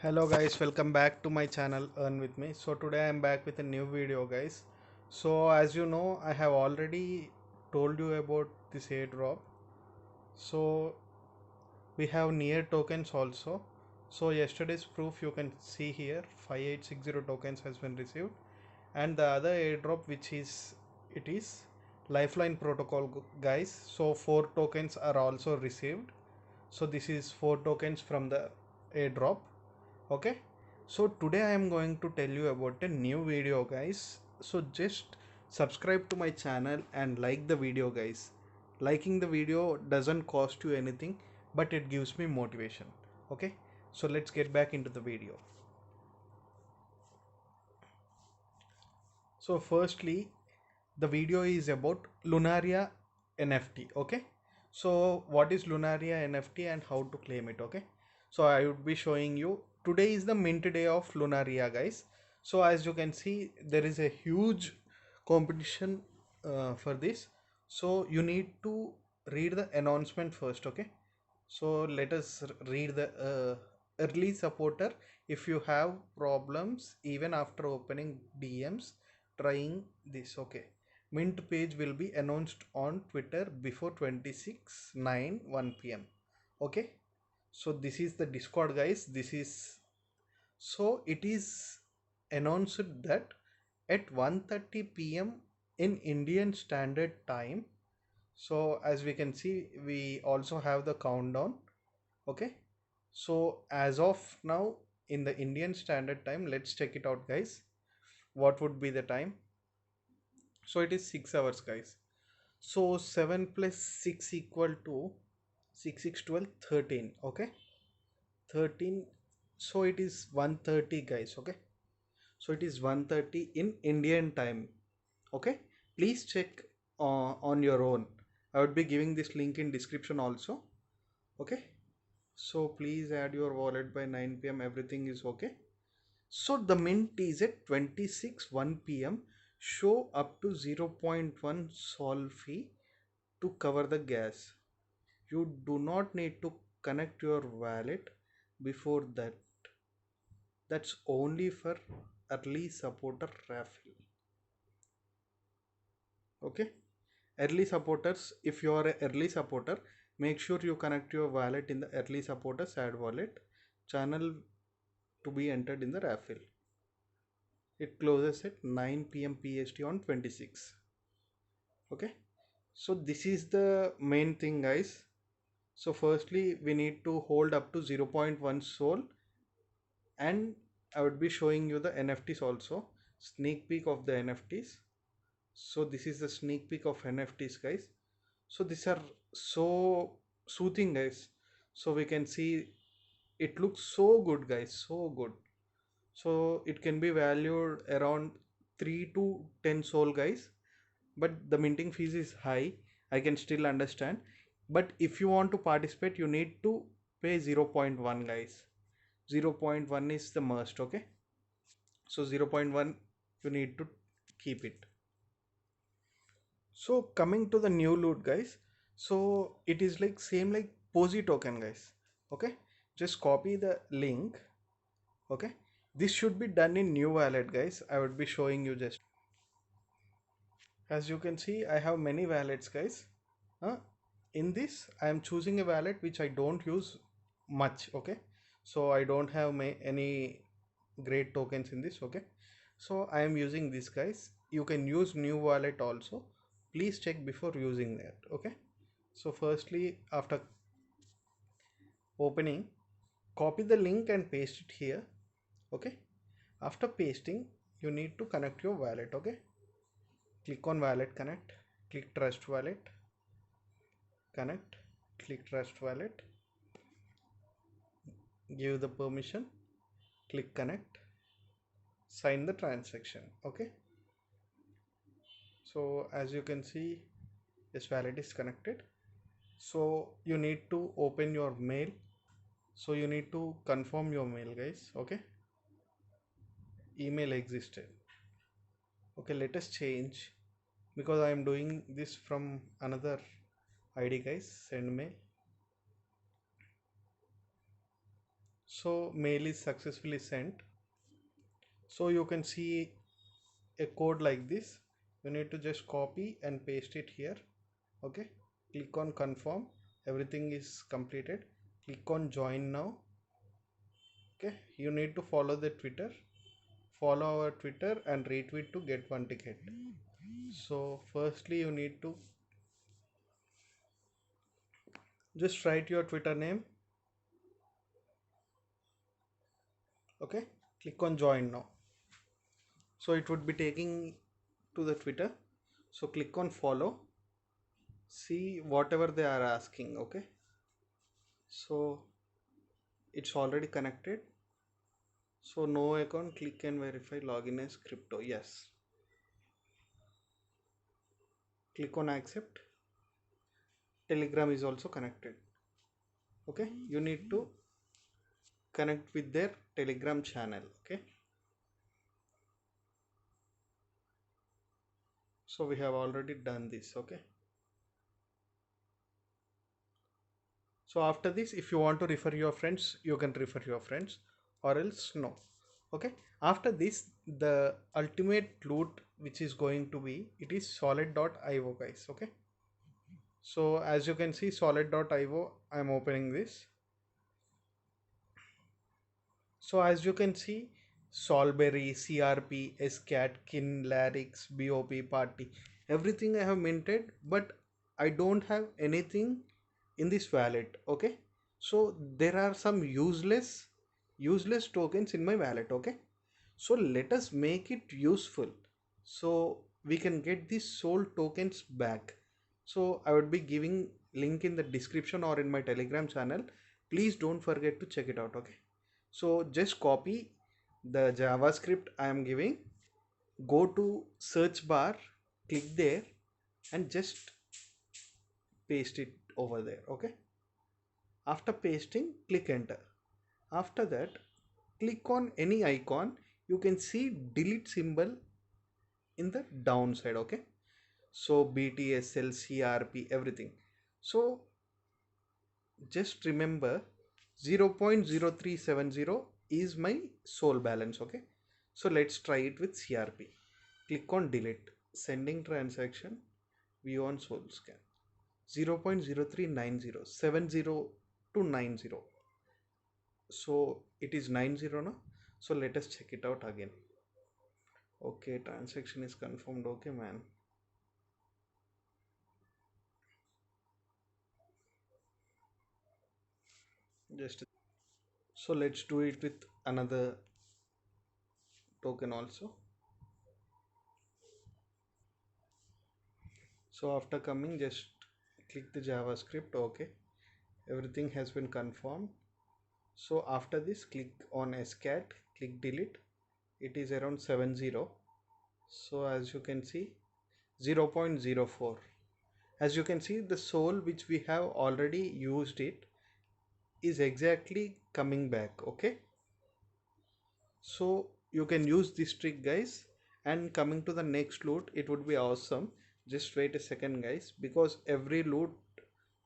Hello guys, welcome back to my channel Earn with me. So today I am back with a new video guys. So as you know, I have already told you about this airdrop. So we have near tokens also. So yesterday's proof you can see here 5860 tokens has been received, and the other airdrop which is it is Lifeline protocol guys. So 4 tokens are also received. So this is 4 tokens from the airdrop. Okay, so today I am going to tell you about a new video guys. So just subscribe to my channel and like the video guys. Liking the video doesn't cost you anything, but it gives me motivation. Okay, so let's get back into the video. So firstly, the video is about Lunaria NFT. Okay, so what is Lunaria NFT and how to claim it? Okay, so I would be showing you. Today is the mint day of Lunaria guys. So as you can see, there is a huge competition for this. So you need to read the announcement first. Okay, so let us read the early supporter. If you have problems even after opening DMs trying this. Okay, mint page will be announced on Twitter before 26/9 1 p.m. Okay, so this is the Discord guys. This is, so it is announced that at 1:30 p.m. in Indian Standard Time. So as we can see, we also have the countdown. Okay, so as of now in the Indian Standard Time, let's check it out guys. What would be the time? So it is 6 hours guys. So 7 plus 6 equal to 6 6 12 13. Okay, 13. So it is 1:30 guys. Okay, so it is 1:30 in Indian time. Okay, please check on your own. I would be giving this link in description also. Okay, so please add your wallet by 9 p.m. Everything is okay. So the mint is at 26 1 p.m. Show up to 0.1 sol fee to cover the gas. You do not need to connect your wallet before that. That's only for early supporter raffle. Okay, early supporters, if you are an early supporter, make sure you connect your wallet in the early supporters add wallet channel to be entered in the raffle. It closes at 9 p.m. PST on 26. Okay, so this is the main thing guys. So firstly we need to hold up to 0.1 sol, and I would be showing you the NFTs also, sneak peek of the NFTs. So this is the sneak peek of NFTs guys. So these are so soothing guys. So we can see it looks so good guys, so good. So it can be valued around 3 to 10 sol guys, but the minting fees is high. I can still understand, but if you want to participate you need to pay 0.1 guys. 0.1 is the must. Okay, so 0.1 you need to keep it. So coming to the new loot guys, so it is like same like Posy token guys. Okay, just copy the link. Okay, this should be done in new wallet guys. I would be showing you just. As you can see, I have many wallets guys. uh, in this I am choosing a wallet which I don't use much. Okay, so I don't have any great tokens in this. Okay, so I am using this guys. You can use new wallet also. Please check before using that. Okay, so firstly, after opening, copy the link and paste it here. Okay, after pasting you need to connect your wallet. Okay, click on wallet connect, click trust wallet connect, click trust wallet, give the permission, click connect, sign the transaction. Okay, so as you can see, this wallet is connected. So you need to open your mail. So you need to confirm your mail guys. Okay, email existed. Okay, let us change, because I am doing this from another ID guys. Send mail. So mail is successfully sent. So you can see a code like this. You need to just copy and paste it here. Okay, click on confirm. Everything is completed. Click on join now. Okay, you need to follow the Twitter. Follow our Twitter and retweet to get one ticket. So firstly you need to just write your Twitter name. Okay, click on join now. So it would be taking to the Twitter. So click on follow. See whatever they are asking. Okay, so it's already connected. So no account, click and verify login as crypto. Yes, click on accept. Telegram is also connected. Okay, you need to connect with their Telegram channel. Okay, so we have already done this. Okay, so after this, if you want to refer your friends, you can refer your friends, or else no. Okay, after this, the ultimate loot which is going to be, it is solid.io guys. Okay, so as you can see solid.io, I am opening this. So as you can see, Solberry, CRP, SCAT, Kin, Larix, BOP, Party, everything I have minted, but I don't have anything in this wallet. Okay, so there are some useless tokens in my wallet. Okay, so let us make it useful so we can get these soul tokens back. So I would be giving link in the description or in my Telegram channel. Please don't forget to check it out. Okay, so just copy the JavaScript I am giving, go to search bar, click there and just paste it over there. Okay, after pasting, click enter. After that, click on any icon. You can see delete symbol in the downside. Okay, so BTSL, CRP, everything. So just remember 0.0370 is my soul balance. Okay, so let's try it with CRP. Click on delete. Sending transaction, view on soul scan. 0.0390, 70 to 90. So it is 90 now. So let us check it out again. Okay, transaction is confirmed. Okay man, just so let's do it with another token also. So after coming, just click the JavaScript. Okay, everything has been confirmed. So after this, click on SCAT, click delete. It is around 70. So as you can see, 0.04. As you can see, the soul which we have already used it is exactly coming back. Okay, so you can use this trick guys. And coming to the next loot, it would be awesome. Just wait a second guys, because every loot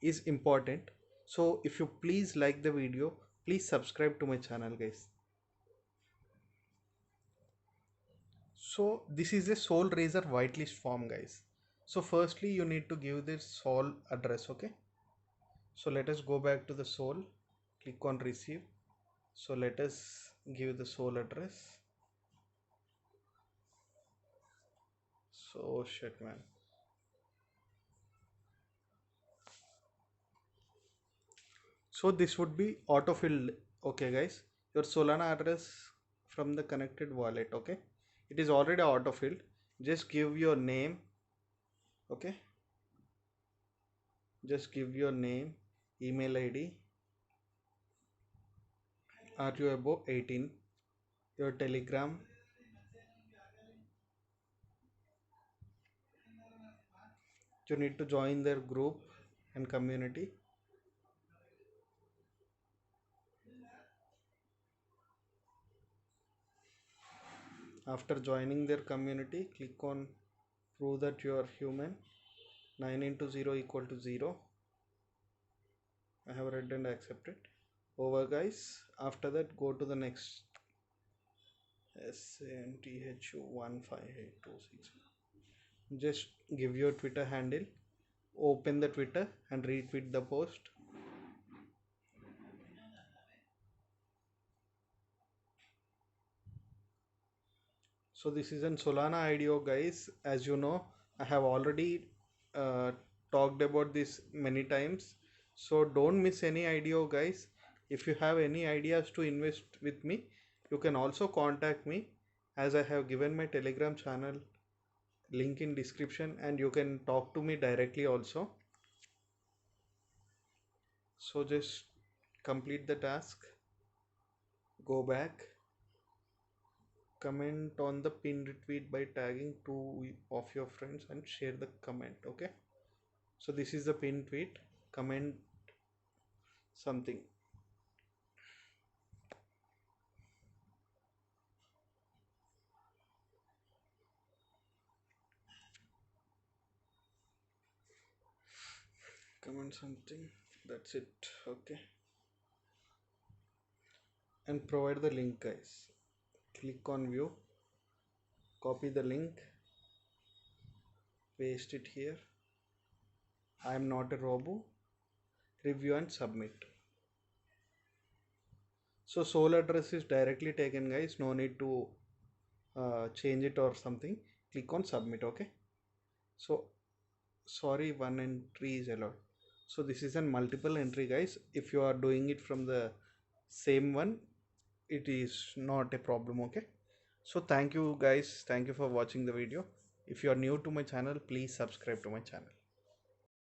is important. So if you please like the video, please subscribe to my channel guys. So this is a soul raiser whitelist form guys. So firstly you need to give this soul address. Okay, so let us go back to the soul, click on receive. So let us give the soul address. So shit man. So this would be autofilled. Okay guys, your Solana address from the connected wallet. Okay, it is already autofilled. Just give your name. Okay, just give your name, email ID. Are you above 18? Your Telegram. You need to join their group and community. After joining their community, click on prove that you are human. 9 into 0 equal to 0. I have read and accepted. over guys. After that go to the next SMTHU158226. Just give your Twitter handle, open the Twitter and retweet the post. So this is an Solana IDO guys. As you know, I have already talked about this many times. So don't miss any IDO guys. If you have any ideas to invest with me, you can also contact me, as I have given my Telegram channel link in description, and you can talk to me directly also. So just complete the task, go back, comment on the pinned retweet by tagging two of your friends and share the comment. Okay, so this is the pinned tweet. Comment something. Comment something. That's it. Okay, and provide the link guys. Click on view, copy the link, paste it here. I am not a robo. Review and submit. So soul address is directly taken guys, no need to change it or something. Click on submit. Okay, so sorry, one entry is allowed. So this is a multiple entry guys. If you are doing it from the same one, it is not a problem. Okay, so thank you guys, thank you for watching the video. If you are new to my channel, please subscribe to my channel.